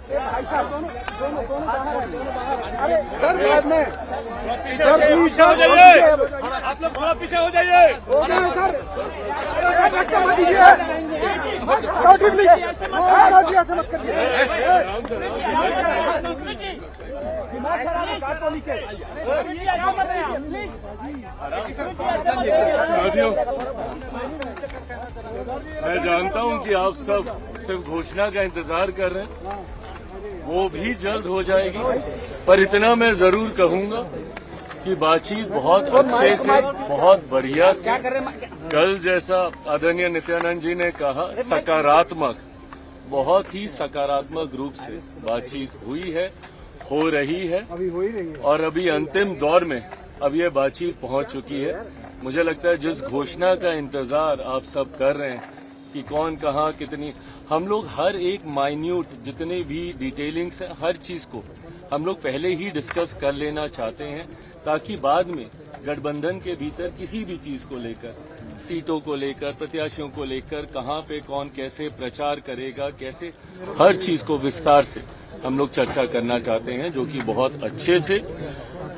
भाई साहब दोनों अरे सर पीछे हो जाइए, आप लोग थोड़ा पीछे हो जाइए। हो गया सर, धक्का मत दीजिए, ऐसे मत करिए। दिमाग खराब है, बात को नीचे। साथियों, मैं जानता हूं कि आप सब सिर्फ घोषणा का इंतजार कर रहे हैं, वो भी जल्द हो जाएगी। पर इतना मैं जरूर कहूंगा कि बातचीत बहुत अच्छे से, बहुत बढ़िया से, कल जैसा आदरणीय नित्यानंद जी ने कहा, सकारात्मक, बहुत ही सकारात्मक रूप से बातचीत हुई है, हो रही है, अभी हो ही रही है और अभी अंतिम दौर में अब ये बातचीत पहुंच चुकी है। मुझे लगता है जिस घोषणा का इंतजार आप सब कर रहे हैं कि कौन कहाँ कितनी, हम लोग हर एक माइन्यूट जितने भी डिटेलिंग्स हैं, हर चीज को हम लोग पहले ही डिस्कस कर लेना चाहते हैं, ताकि बाद में गठबंधन के भीतर किसी भी चीज को लेकर, सीटों को लेकर, प्रत्याशियों को लेकर, कहाँ पे कौन कैसे प्रचार करेगा, कैसे, हर चीज को विस्तार से हम लोग चर्चा करना चाहते हैं, जो कि बहुत अच्छे से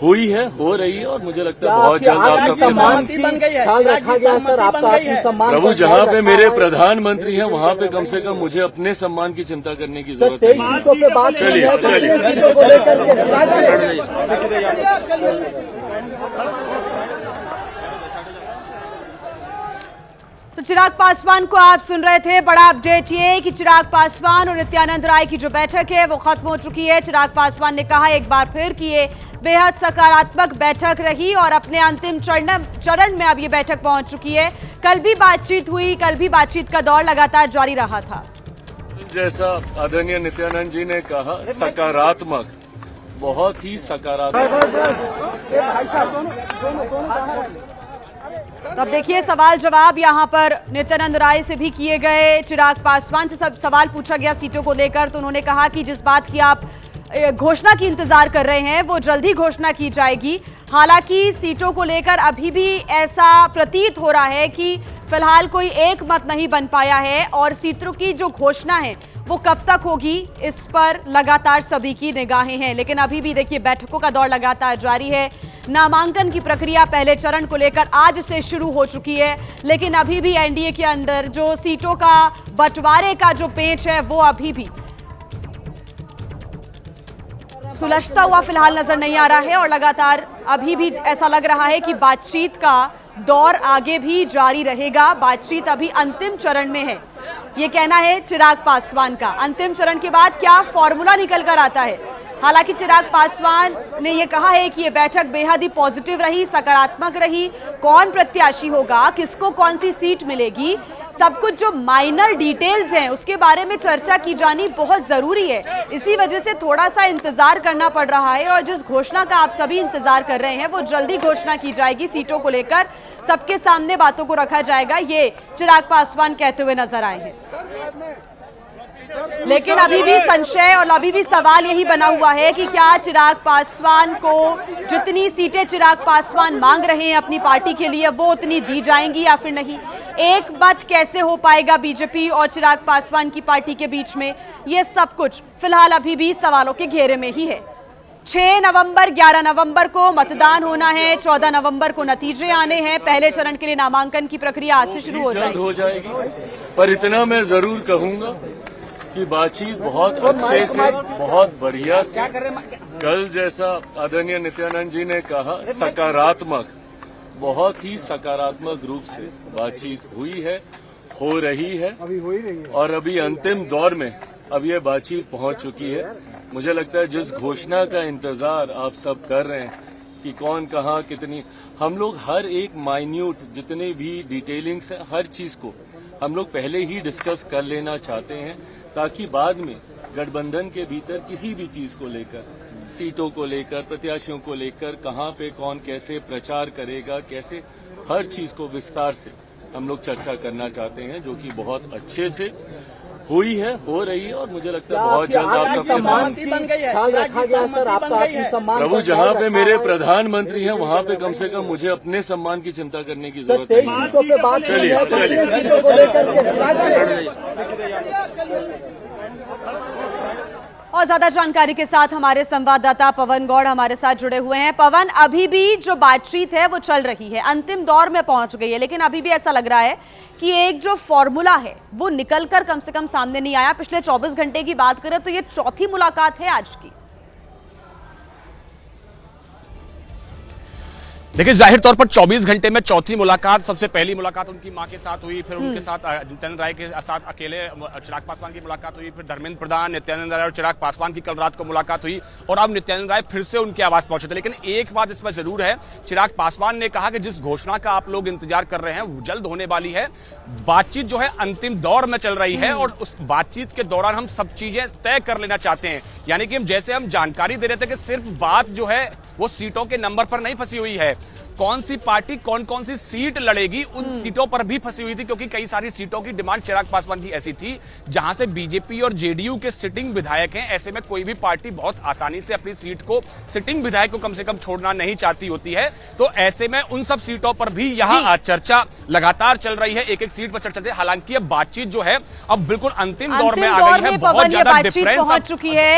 हुई है, हो रही है, और मुझे लगता है बहुत जल्द आप सबके सामने ख्याल रखा गया सर, आपका आत्मसम्मान। प्रभु, जहाँ पे मेरे प्रधानमंत्री हैं वहाँ पे कम से कम मुझे अपने सम्मान की चिंता करने की जरूरत है। चलिए तो चिराग पासवान को आप सुन रहे थे। बड़ा अपडेट ये कि चिराग पासवान और नित्यानंद राय की जो बैठक है वो खत्म हो चुकी है। चिराग पासवान ने कहा एक बार फिर कि ये बेहद सकारात्मक बैठक रही और अपने अंतिम चरण में अब ये बैठक पहुंच चुकी है। कल भी बातचीत हुई, कल भी बातचीत का दौर लगातार जारी रहा था। जैसा आदरणीय नित्यानंद जी ने कहा, सकारात्मक, बहुत ही सकारात्मक। तो अब देखिए सवाल जवाब यहाँ पर नित्यानंद राय से भी किए गए। चिराग पासवान से सब सवाल पूछा गया सीटों को लेकर, तो उन्होंने कहा कि जिस बात की आप घोषणा की इंतजार कर रहे हैं वो जल्दी घोषणा की जाएगी। हालांकि सीटों को लेकर अभी भी ऐसा प्रतीत हो रहा है कि फिलहाल कोई एक मत नहीं बन पाया है और सीटों की जो घोषणा है वो कब तक होगी इस पर लगातार सभी की निगाहें हैं। लेकिन अभी भी देखिए बैठकों का दौर लगातार जारी है। नामांकन की प्रक्रिया पहले चरण को लेकर आज से शुरू हो चुकी है, लेकिन अभी भी एनडीए के अंदर जो सीटों का बंटवारे का जो पेच है वो अभी भी सुलझता हुआ फिलहाल नजर नहीं आ रहा है और लगातार अभी भी ऐसा लग रहा है कि बातचीत का दौर आगे भी जारी रहेगा। बातचीत अभी अंतिम चरण में है, ये कहना है चिराग पासवान का। अंतिम चरण के बाद क्या फॉर्मूला निकल कर आता है। हालांकि चिराग पासवान ने यह कहा है कि यह बैठक बेहद ही पॉजिटिव रही, सकारात्मक रही। कौन प्रत्याशी होगा, किसको कौन सी सीट मिलेगी, सब कुछ जो माइनर डिटेल्स हैं उसके बारे में चर्चा की जानी बहुत जरूरी है। इसी वजह से थोड़ा सा इंतजार करना पड़ रहा है और जिस घोषणा का आप सभी इंतजार कर रहे हैं वो जल्दी घोषणा की जाएगी। सीटों को लेकर सबके सामने बातों को रखा जाएगा, ये चिराग पासवान कहते हुए नजर आए हैं। लेकिन अभी भी संशय और अभी भी सवाल यही बना हुआ है कि क्या चिराग पासवान को जितनी सीटें चिराग पासवान मांग रहे हैं अपनी पार्टी के लिए वो उतनी दी जाएंगी या फिर नहीं। एक मत कैसे हो पाएगा बीजेपी और चिराग पासवान की पार्टी के बीच में, ये सब कुछ फिलहाल अभी भी सवालों के घेरे में ही है। 6 नवंबर 11 नवंबर को मतदान होना है, 14 नवंबर को नतीजे आने हैं। पहले चरण के लिए नामांकन की प्रक्रिया आज से शुरू हो जाएगी। पर इतना मैं जरूर कहूंगा कि बातचीत बहुत अच्छे से, बहुत बढ़िया से, कल जैसा आदरणीय नित्यानंद जी ने कहा, सकारात्मक, बहुत ही सकारात्मक रूप से बातचीत हुई है, हो रही है, अभी हो ही रही है, और अभी अंतिम दौर में अब ये बातचीत पहुंच चुकी है। मुझे लगता है जिस घोषणा का इंतजार आप सब कर रहे हैं कि कौन कहाँ कितनी, हम लोग हर एक माइन्यूट जितने भी डिटेलिंग्स हैं, हर चीज को हम लोग पहले ही डिस्कस कर लेना चाहते हैं, ताकि बाद में गठबंधन के भीतर किसी भी चीज को लेकर, सीटों को लेकर, प्रत्याशियों को लेकर, कहाँ पे कौन कैसे प्रचार करेगा, कैसे, हर चीज को विस्तार से हम लोग चर्चा करना चाहते हैं, जो कि बहुत अच्छे से हुई है, हो रही है, और मुझे लगता है बहुत जल्द आप सबके सामने ख्याल रखा गया सर, आपका आत्मसम्मान। प्रभु, जहाँ पे मेरे प्रधानमंत्री हैं वहाँ पे कम से कम मुझे अपने सम्मान की चिंता करने की जरूरत है। चलिए और ज्यादा जानकारी के साथ हमारे संवाददाता पवन गौड़ हमारे साथ जुड़े हुए हैं। पवन, अभी भी जो बातचीत है वो चल रही है, अंतिम दौर में पहुंच गई है, लेकिन अभी भी ऐसा लग रहा है कि एक जो फॉर्मूला है वो निकलकर कम से कम सामने नहीं आया। पिछले 24 घंटे की बात करें तो ये चौथी मुलाकात है आज की। देखिए, जाहिर तौर पर 24 घंटे में चौथी मुलाकात। सबसे पहली मुलाकात उनकी मां के साथ हुई, फिर उनके साथ नित्यानंद राय के साथ अकेले चिराग पासवान की मुलाकात हुई, फिर धर्मेंद्र प्रधान, नित्यानंद राय और चिराग पासवान की कल रात को मुलाकात हुई और अब नित्यानंद राय फिर से उनके आवास पहुंचे थे। लेकिन एक बात इसमें जरूर है, चिराग पासवान ने कहा कि जिस घोषणा का आप लोग इंतजार कर रहे हैं वो जल्द होने वाली है। बातचीत जो है अंतिम दौर में चल रही है और उस बातचीत के दौरान हम सब चीजें तय कर लेना चाहते हैं। यानी कि जैसे हम जानकारी दे रहे थे कि सिर्फ बात जो है वो सीटों के नंबर पर नहीं फंसी हुई है, कौन सी पार्टी कौन कौन सी सीट लड़ेगी उन सीटों पर भी फंसी हुई थी, क्योंकि कई सारी सीटों की डिमांड चिराग पासवान की ऐसी थी जहां से बीजेपी और जेडीयू के सिटिंग विधायक हैं। ऐसे में कोई भी पार्टी बहुत आसानी से अपनी सीट को, सिटिंग विधायक को कम से कम छोड़ना नहीं चाहती होती है। तो ऐसे में उन सब सीटों पर भी यहां चर्चा लगातार चल रही है, एक एक सीट पर चर्चा चल रही है। हालांकि अब बातचीत जो है अब बिल्कुल अंतिम दौर में आ गई है, बहुत ज्यादा डिफरेंस पहुंच चुकी है।